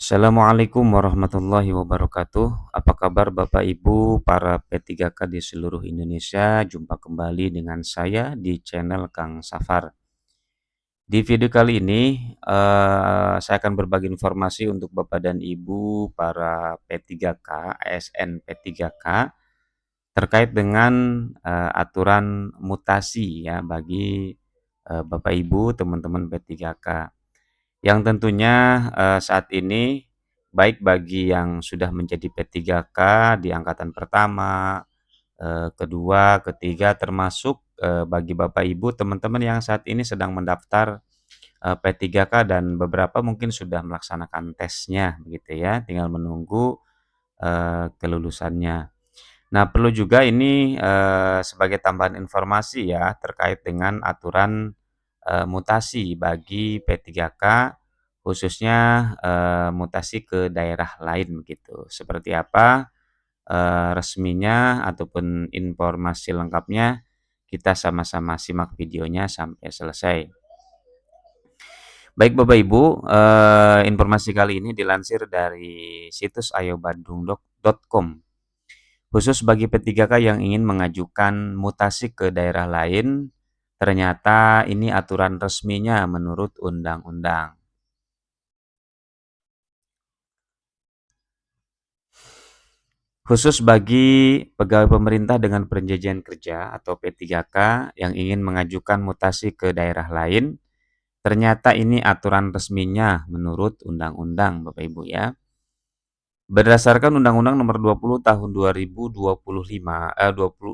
Assalamualaikum warahmatullahi wabarakatuh. Apa kabar Bapak Ibu para P3K di seluruh Indonesia? Jumpa kembali dengan saya di channel Kang Safar. Di video kali ini saya akan berbagi informasi untuk Bapak dan Ibu para P3K, ASN P3K terkait dengan aturan mutasi ya bagi Bapak Ibu teman-teman P3K. Yang tentunya, saat ini baik bagi yang sudah menjadi P3K di angkatan pertama, kedua, ketiga, termasuk, bagi Bapak Ibu teman-teman yang saat ini sedang mendaftar, P3K dan beberapa mungkin sudah melaksanakan tesnya begitu ya, tinggal menunggu, kelulusannya. Nah, perlu juga ini, sebagai tambahan informasi ya terkait dengan aturan mutasi bagi P3K khususnya, mutasi ke daerah lain gitu. Seperti apa, resminya ataupun informasi lengkapnya, kita sama-sama simak videonya sampai selesai. Baik Bapak Ibu, informasi kali ini dilansir dari situs ayobandung.com. Khusus bagi P3K yang ingin mengajukan mutasi ke daerah lain, ternyata ini aturan resminya menurut undang-undang. Khusus bagi pegawai pemerintah dengan perjanjian kerja atau P3K yang ingin mengajukan mutasi ke daerah lain, ternyata ini aturan resminya menurut undang-undang Bapak Ibu ya. Berdasarkan Undang-Undang Nomor 20 Tahun 2025,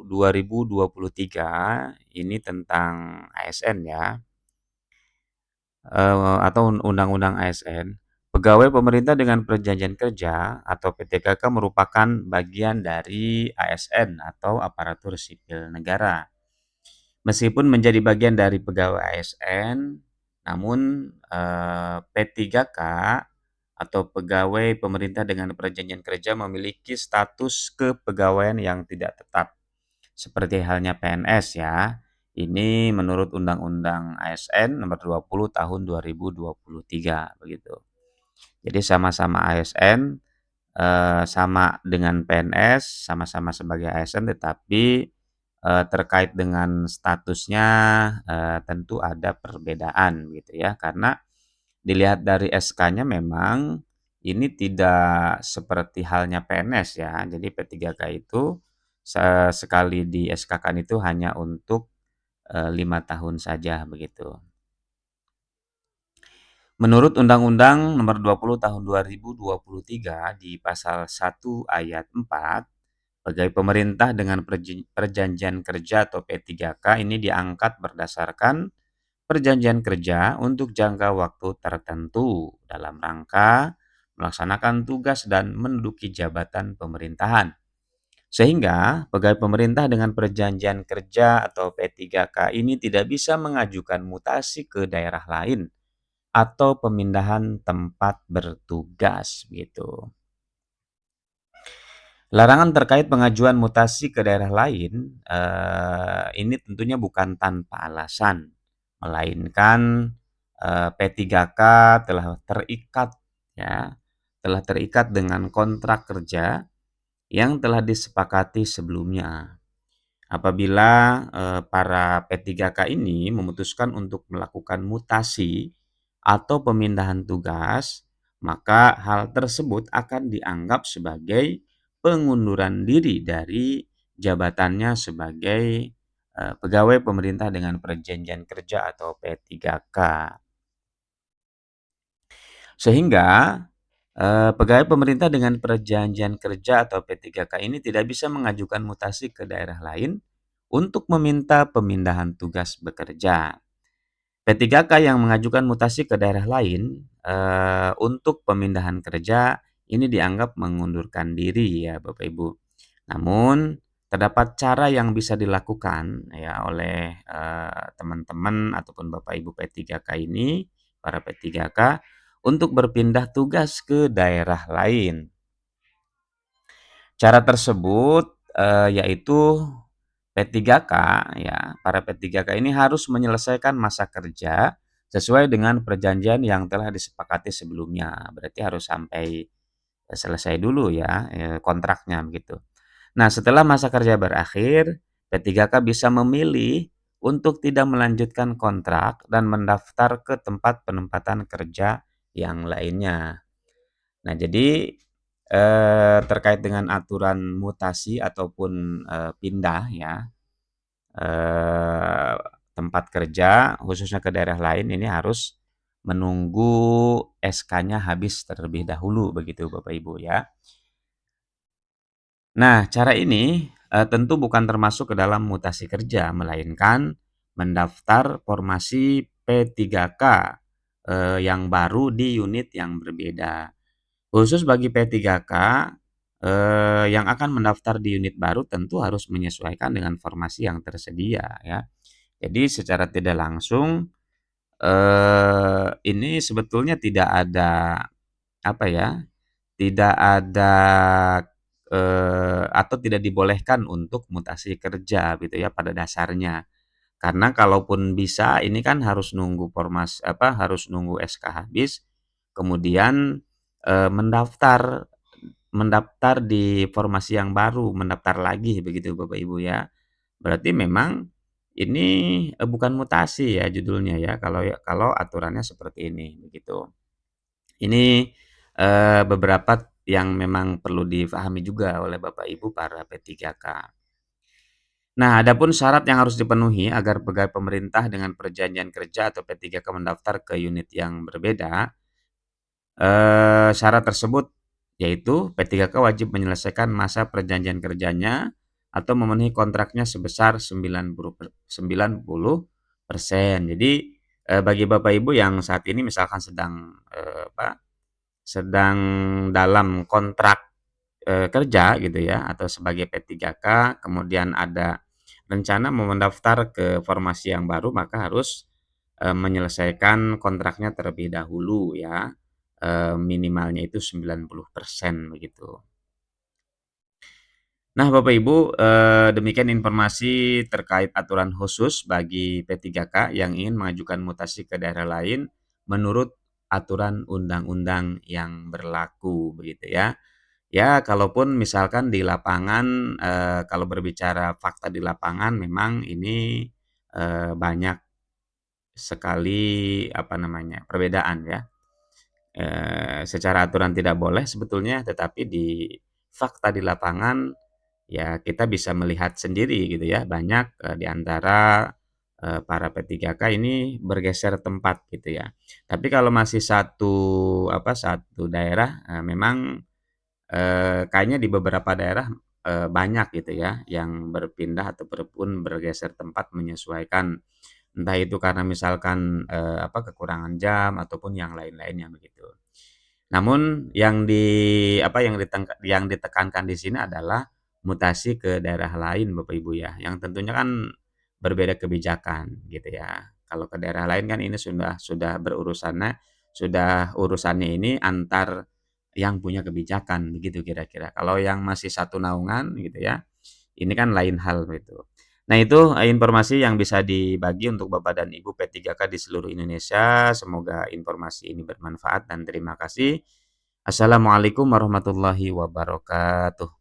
2023 ini tentang ASN ya, atau Undang-Undang ASN, pegawai pemerintah dengan perjanjian kerja atau PTKK merupakan bagian dari ASN atau aparatur sipil negara. Meskipun menjadi bagian dari pegawai ASN, namun P3K atau pegawai pemerintah dengan perjanjian kerja memiliki status kepegawaian yang tidak tetap, seperti halnya PNS ya. Ini menurut Undang-Undang ASN Nomor 20 Tahun 2023 begitu. Jadi sama-sama ASN, sama dengan PNS, sama-sama sebagai ASN tetapi, terkait dengan statusnya, tentu ada perbedaan gitu ya. Karena dilihat dari SK-nya memang ini tidak seperti halnya PNS ya. Jadi P3K itu sekali di SK-kan itu hanya untuk, 5 tahun saja begitu. Menurut Undang-Undang Nomor 20 Tahun 2023 di pasal 1 ayat 4, pegawai pemerintah dengan perjanjian kerja atau P3K ini diangkat berdasarkan perjanjian kerja untuk jangka waktu tertentu dalam rangka melaksanakan tugas dan menduduki jabatan pemerintahan. Sehingga pegawai pemerintah dengan perjanjian kerja atau P3K ini tidak bisa mengajukan mutasi ke daerah lain atau pemindahan tempat bertugas gitu. Larangan terkait pengajuan mutasi ke daerah lain, ini tentunya bukan tanpa alasan, melainkan, P3K telah terikat ya, telah terikat dengan kontrak kerja yang telah disepakati sebelumnya. Apabila, para P3K ini memutuskan untuk melakukan mutasi atau pemindahan tugas, maka hal tersebut akan dianggap sebagai pengunduran diri dari jabatannya sebagai, pegawai pemerintah dengan perjanjian kerja atau P3K. Sehingga, pegawai pemerintah dengan perjanjian kerja atau P3K ini tidak bisa mengajukan mutasi ke daerah lain untuk meminta pemindahan tugas bekerja. P3K yang mengajukan mutasi ke daerah lain, untuk pemindahan kerja ini dianggap mengundurkan diri ya Bapak Ibu. Namun terdapat cara yang bisa dilakukan ya oleh, teman-teman ataupun Bapak Ibu P3K ini, para P3K untuk berpindah tugas ke daerah lain. Cara tersebut, yaitu P3K ya, para P3K ini harus menyelesaikan masa kerja sesuai dengan perjanjian yang telah disepakati sebelumnya. Berarti harus sampai selesai dulu ya, kontraknya begitu. Nah, setelah masa kerja berakhir, P3K bisa memilih untuk tidak melanjutkan kontrak dan mendaftar ke tempat penempatan kerja yang lainnya. Nah, jadi, terkait dengan aturan mutasi ataupun, pindah ya, eee, tempat kerja khususnya ke daerah lain ini harus menunggu SK-nya habis terlebih dahulu begitu Bapak Ibu ya. Nah, cara ini, tentu bukan termasuk ke dalam mutasi kerja, melainkan mendaftar formasi P3K, yang baru di unit yang berbeda. Khusus bagi P3K, yang akan mendaftar di unit baru tentu harus menyesuaikan dengan formasi yang tersedia ya. Jadi secara tidak langsung, ini sebetulnya tidak ada, apa ya, tidak ada, atau tidak dibolehkan untuk mutasi kerja gitu ya pada dasarnya. Karena kalaupun bisa ini kan harus nunggu harus nunggu SK habis, kemudian, mendaftar mendaftar di formasi yang baru, mendaftar lagi begitu Bapak Ibu ya. Berarti memang ini, bukan mutasi ya judulnya ya kalau aturannya seperti ini begitu. Ini, beberapa yang memang perlu difahami juga oleh Bapak Ibu para P3K. Nah, adapun syarat yang harus dipenuhi agar pegawai pemerintah dengan perjanjian kerja atau P3K mendaftar ke unit yang berbeda, syarat tersebut yaitu P3K wajib menyelesaikan masa perjanjian kerjanya atau memenuhi kontraknya sebesar 90%. Jadi, bagi Bapak Ibu yang saat ini misalkan sedang dalam kontrak, kerja gitu ya atau sebagai P3K kemudian ada rencana mau mendaftar ke formasi yang baru maka harus, menyelesaikan kontraknya terlebih dahulu ya, minimalnya itu 90% begitu. Nah Bapak Ibu, demikian informasi terkait aturan khusus bagi P3K yang ingin mengajukan mutasi ke daerah lain menurut aturan undang-undang yang berlaku begitu ya. Ya, kalaupun misalkan di lapangan, kalau berbicara fakta di lapangan memang ini, banyak sekali, apa namanya, perbedaan ya. Secara aturan tidak boleh sebetulnya, tetapi di fakta di lapangan, ya kita bisa melihat sendiri gitu ya, banyak, di antara, para P3K ini bergeser tempat gitu ya. Tapi kalau masih satu daerah, memang kayaknya di beberapa daerah, banyak gitu ya yang berpindah ataupun bergeser tempat menyesuaikan, entah itu karena misalkan, kekurangan jam ataupun yang lain-lainnya begitu. Namun yang ditekankan di sini adalah mutasi ke daerah lain Bapak Ibu ya, yang tentunya kan berbeda kebijakan gitu ya. Kalau ke daerah lain kan ini sudah urusannya ini antar yang punya kebijakan begitu kira-kira. Kalau yang masih satu naungan gitu ya, ini kan lain hal gitu. Nah itu, informasi yang bisa dibagi untuk Bapak dan Ibu P3K di seluruh Indonesia. Semoga informasi ini bermanfaat dan terima kasih. Assalamualaikum warahmatullahi wabarakatuh.